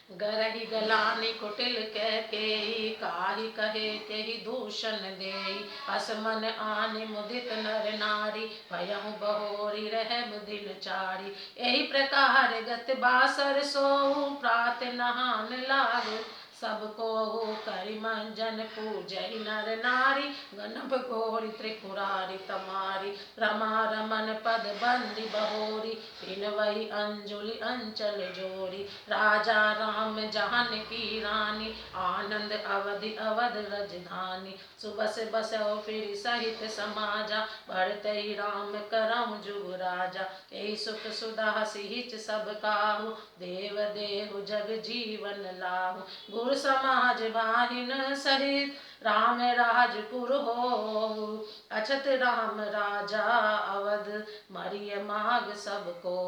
गरही गलानी कुटिल कह के काही कहे के ही दूषण देई। असमन आनि मुदित नर नारी भयहु बहोरी रह दिल चारी। यही प्रकार गत बासर सोऊ प्रात नहान लाग। सबको करि मंजन पूजहि नर नारी। गणप घोरी त्रिपुरारी तमारी। रमा रमन पद बंदी बहोरी पिनवई अंजुलि अंचल जोरी। राजा राम जानकी रानी आनंद अवधि अवध राजधानी। सुबस बसौ फिर सहित समाजा भरतहि राम करम जुग राजा। यही सुख सुधा सिहिच सब काहू देव देहु जग जीवन लाहू। गुर समाज बाहिन सहित राम राजपुर हो। अछत राम राजा अवध मरिय माग सबको।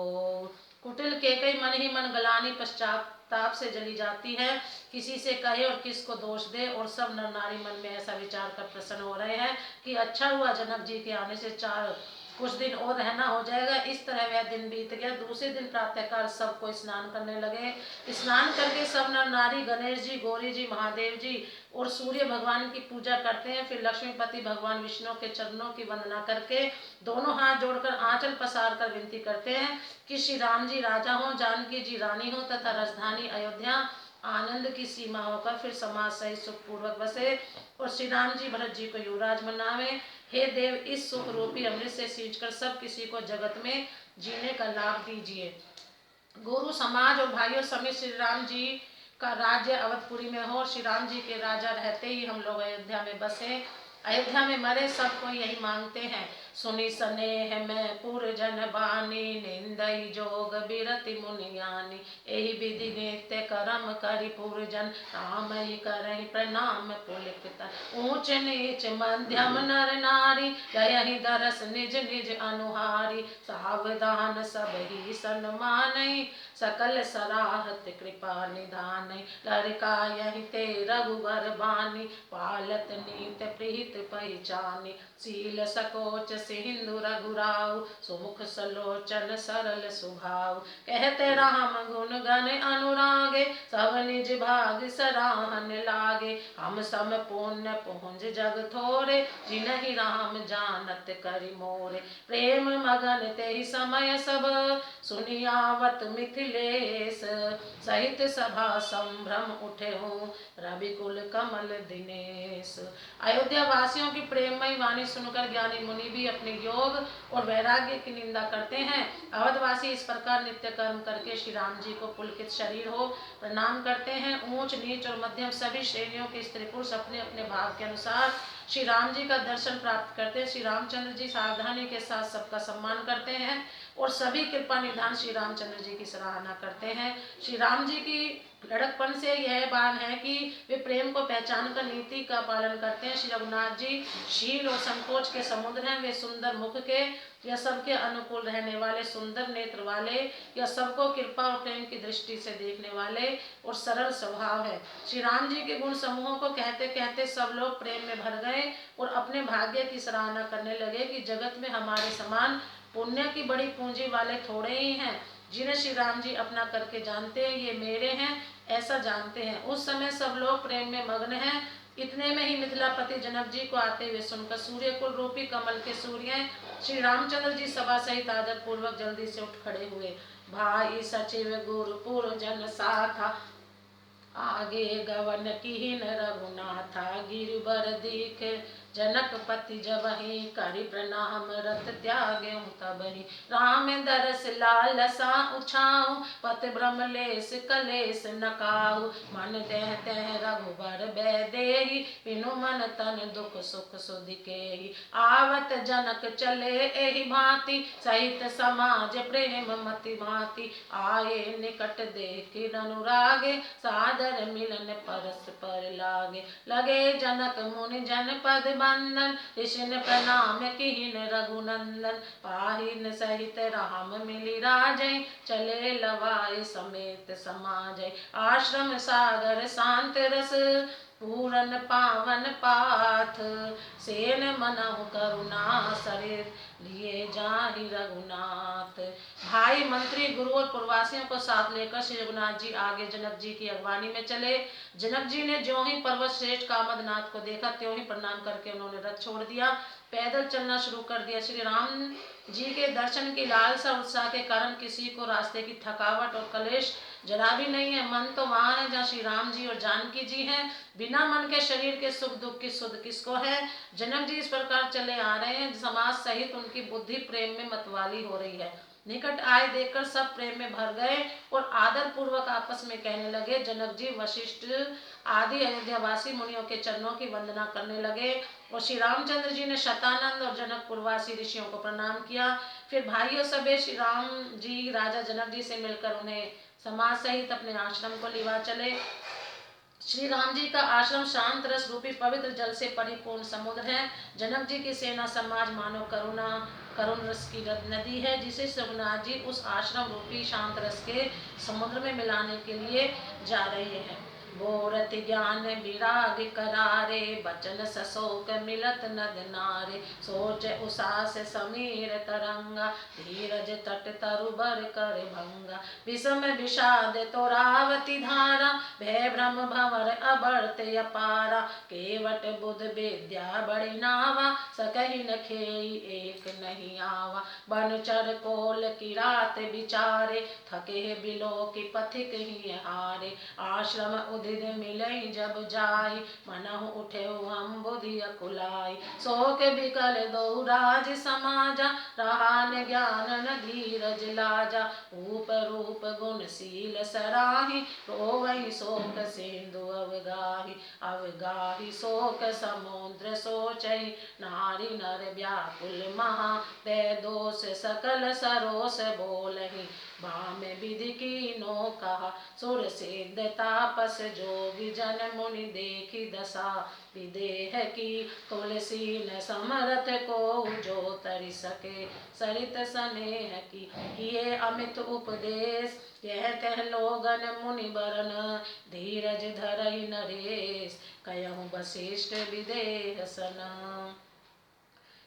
कुटिल केकई मन ही मन गलानी पश्चाताप से जली जाती है। किसी से कहे और किसको दोष दे, और सब नर नारी मन में ऐसा विचार कर प्रसन्न हो रहे हैं कि अच्छा हुआ जनक जी के आने से कुछ दिन और रहना हो जाएगा। इस तरह वह दिन बीत गया। दूसरे दिन प्रातःकाल सबको स्नान करने लगे। स्नान करके सब नर नारी गणेश जी, गौरी जी, महादेव जी और सूर्य भगवान की पूजा करते हैं। फिर लक्ष्मीपति भगवान विष्णु के चरणों की वंदना करके दोनों हाथ जोड़कर आंचल पसार कर विनती करते हैं कि श्री राम जी राजा हो, जानकी जी रानी हो तथा राजधानी अयोध्या आनंद की सीमा होकर फिर समाज सहित सुखपूर्वक बसे और श्री राम जी भरत जी को युवराज बनावे। हे देव, इस सुख रूपी अमृत से सींचकर सब किसी को जगत में जीने का लाभ दीजिए। गुरु समाज और भाइयों समेत श्री राम जी का राज्य अवधपुरी में हो। श्री राम जी के राजा रहते ही हम लोग अयोध्या में बसे, अयोध्या में मरे, सबको यही मांगते हैं। सुनी स्नेह में पुर जन बानी निंदई जोग बिरति मुनि ज्ञानी। यही विधि नित्य करम करि पुर जन राम ही करहि प्रणाम पुलकित। ऊंच नीच मध्यम नर नारी दयहि दरस निज निज अनुहारी। सावधान सब ही सन्मानई सकल सराहत कृपा निधान। लड़कायहि ते रघुवर बानी पालत नीत प्रीत पहचानी। शील सकोच सिंधु रघुराऊ सुमुख सलोचन सरल सुभाव। कहते राम गुण गण अनुरागे सब निज भाग सराहन लागे। हम सम पुण्य पुंज जग थोरे जिनहि राम जानत करि मोरे। प्रेम मगन तेहि समय सब सुनियावत मिथिलेश सहित सभा संभ्रम उठे हूँ रविकुल कमल दिनेश। अयोध्या वासियों की प्रेममयी वाणी सुनकर ज्ञानी मुनि भी अपने योग और वैराग्य की निंदा करते हैं। अवधवासी इस प्रकार नित्य कर्म करके श्री राम जी को पुलकित शरीर हो प्रणाम करते हैं। ऊंच नीच और मध्यम सभी श्रेणियों के स्त्री पुरुष अपने अपने भाव के अनुसार श्री राम जी का दर्शन प्राप्त करते हैं। श्री रामचंद्र जी सावधानी के साथ सबका सम्मान करते हैं और सभी कृपा निधान श्री रामचंद्र जी की सराहना करते हैं। श्री राम जी की लड़कपन से यह बात है कि वे प्रेम को पहचान कर नीति का पालन करते हैं। श्री रघुनाथ जी शील और संकोच के समुद्र हैं। वे सुंदर मुख के या सबके अनुकूल रहने वाले, सुंदर नेत्र वाले या सबको कृपा और प्रेम की दृष्टि से देखने वाले और सरल स्वभाव है। श्री राम जी के गुण समूहों को कहते कहते सब लोग प्रेम में भर गए और अपने भाग्य की सराहना करने लगे कि जगत में हमारे समान पुण्य की बड़ी पूंजी वाले थोड़े ही हैं जिन्हें श्री राम जी अपना करके जानते हैं। ये मेरे हैं ऐसा जानते हैं। उस समय सब लोग प्रेम में मग्न हैं। इतने में ही मिथिलापति जनक जी को आते हुए सुनकर सूर्य कुल रूपी कमल के सूर्य श्री रामचंद्र जी सभा सहित आदर पूर्वक जल्दी से उठ खड़े हुए। भाई सचिव गुरुपुर जन साथा आगे गवन कीन रघुनाथा। गिरबर दीख जनकपति जबहि करि प्रणाम रत त्यागे तबहि। राम दरस लालसा उछाऊ पत ब्रह्मलेस कलेस नकाऊ। मन देह तह रघुबर बैदेहि बिनु मन तन दुख सुख सुधिकेहि। आवत जनक चले एहि भांति सहित समाज प्रेम मति भांति। आए निकट देखि अनुरागे सादर मिलन परस पर लागे। लगे जनक मुनि जनपद बंदन ऋषिन प्रणाम किहिन रघुनंदन। पाहिन सहित राम मिली राजै चले लवाए समेत समाजै। आश्रम सागर शांत रस पूरन पावन पाथ, सेन मनहु करुणा सरित लिए जाहि रघुनाथ। भाई, मंत्री, गुरु और प्रवासियों को साथ लेकर श्री रघुनाथ जी आगे जनक जी की अगवानी में चले। जनक जी ने ज्यों ही पर्वत श्रेष्ठ कामदनाथ को देखा त्यों ही प्रणाम करके उन्होंने रथ छोड़ दिया, पैदल चलना शुरू कर दिया। श्री राम जी के दर्शन की लालसा उत्साह के कारण किसी को रास्ते की थकावट और कलेश जरा भी नहीं है। मन तो वहाँ है जहाँ श्री राम जी और जानकी जी हैं। बिना मन के शरीर के सुख दुख की सुध किसको है। जनक जी इस प्रकार चले आ रहे हैं, समाज सहित उनकी बुद्धि प्रेम में मतवाली हो रही है। निकट आए देखकर सब प्रेम में भर गए और आदर पूर्वक आपस में कहने लगे। जनक जी वशिष्ठ आदि अयोध्यावासी मुनियों के चरणों की वंदना करने लगे और श्री रामचंद्र जी ने शतानंद और जनकपुरवासी ऋषियों को प्रणाम किया। फिर भाइयों सभी श्री राम जी राजा जनक जी से मिलकर उन्हें समाज सहित अपने आश्रम को लिवा चले। श्री राम जी का आश्रम शांत रस रूपी पवित्र जल से परिपूर्ण समुद्र है। जनक जी की सेना समाज मानो करुण रस की नदी है, जिसे रघुनाथ जी उस आश्रम रूपी शांत रस के समुद्र में मिलाने के लिए जा रहे हैं। बोरत ज्ञान विराग करारे, बचन सशोक मिलत नद नारे। सोच उसास समीर तरंगा, धीरज तट तरुबर कर भंगा। विषम विषाद तोरावती धारा, भय भ्रम भंवर अबरत अपारा। केवट बुध विद्या बड़ी नावा, सकहि न खेई एक नहीं आवा। बनचर कोल की रात विचारे, थके बिलो की पथिक ही हारे। आश्रम उदित मिलई जब जाई, मनहु उठे हम बुद्धि अकुलाई। शोक बिकल दो राज समाजा, रहा न ज्ञान न धीरज लाजा। रूप रूप गुणशील सराही, रोवई शोक सिंधु अवगाही। अवगाही शोक समुद्र सोचई, नारी नर व्याकुल महा। ते दोष सकल सरोस बोलहि, भाम विधि कीनो कहा। सुर सिद्ध तापस जोगी जन मुनि देखी दशा, विदेह की तुलसी न समरथ को जो तरि सके। सरित स्नेह की किए अमित उपदेश, यह कह लोगन मुनि बरन। धीरज धरई नरेश, कयहु वशिष्ठ विदेह सन।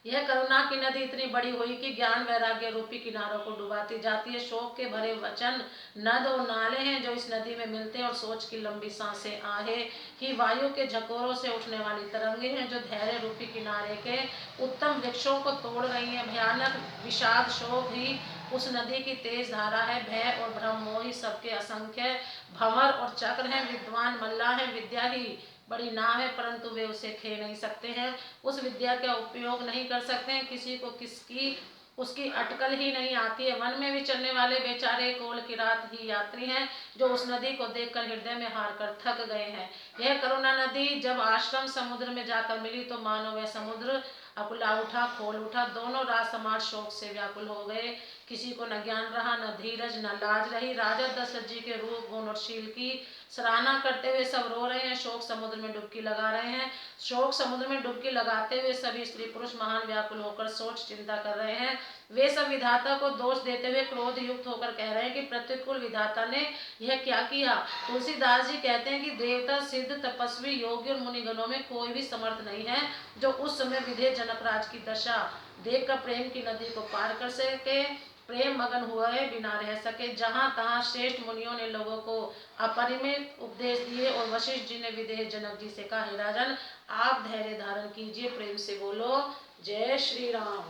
यह करुणा की नदी इतनी बड़ी हुई कि ज्ञान वैराग्य रूपी किनारों को डुबाती जाती है। शोक के भरे वचन नद और नाले हैं जो इस नदी में मिलते हैं, और सोच की लंबी सांसें आहे ही वायु के झकोरों से उठने वाली तरंगे हैं जो धैर्य रूपी किनारे के उत्तम वृक्षों को तोड़ रही हैं। भयानक विषाद शोक ही उस नदी की तेज धारा है। भय और भ्रम मोही सबके असंख्य भंवर और चक्र हैं। विद्वान मल्लाह हैं, विद्या ही बड़ी नाव है, परंतु वे उसे खे नहीं सकते हैं, उस विद्या का उपयोग नहीं कर सकते हैं। किसी को किसकी उसकी अटकल ही नहीं आती है। वन में विचरने वाले बेचारे कोल की रात ही यात्री हैं, जो उस नदी को देखकर हृदय में हार कर थक गए हैं। यह करुणा नदी जब आश्रम समुद्र में जाकर मिली तो मानो वह समुद्र अकुला उठा, खोल उठा। दोनों राज समाज शोक से व्याकुल हो गए। किसी को न ज्ञान रहा, न धीरज, न लाज रही। राजा दशरथ जी के रूप गुण और शील की सराहना करते हुए सब रो रहे हैं, शोक समुद्र में डुबकी लगा रहे हैं। शोक समुद्र में डुबकी लगाते हुए सभी स्त्री पुरुष महान व्याकुल होकर सोच चिंता कर रहे हैं। वे सब विधाता को दोष देते हुए क्रोध युक्त होकर कह रहे हैं कि प्रतिकूल विधाता ने यह क्या किया। तुलसीदास जी कहते हैं कि देवता, सिद्ध, तपस्वी, योगी और मुनिगणों में कोई भी समर्थ नहीं है जो उस समय विधेय जनकराज की दशा देखकर प्रेम की नदी को पार कर सके, प्रेम मगन हुए बिना रह सके। जहाँ तहाँ श्रेष्ठ मुनियों ने लोगों को अपरिमित उपदेश दिए और वशिष्ठ जी ने विदेह जनक जी से कहा, हे राजन, आप धैर्य धारण कीजिए। प्रेम से बोलो जय श्री राम।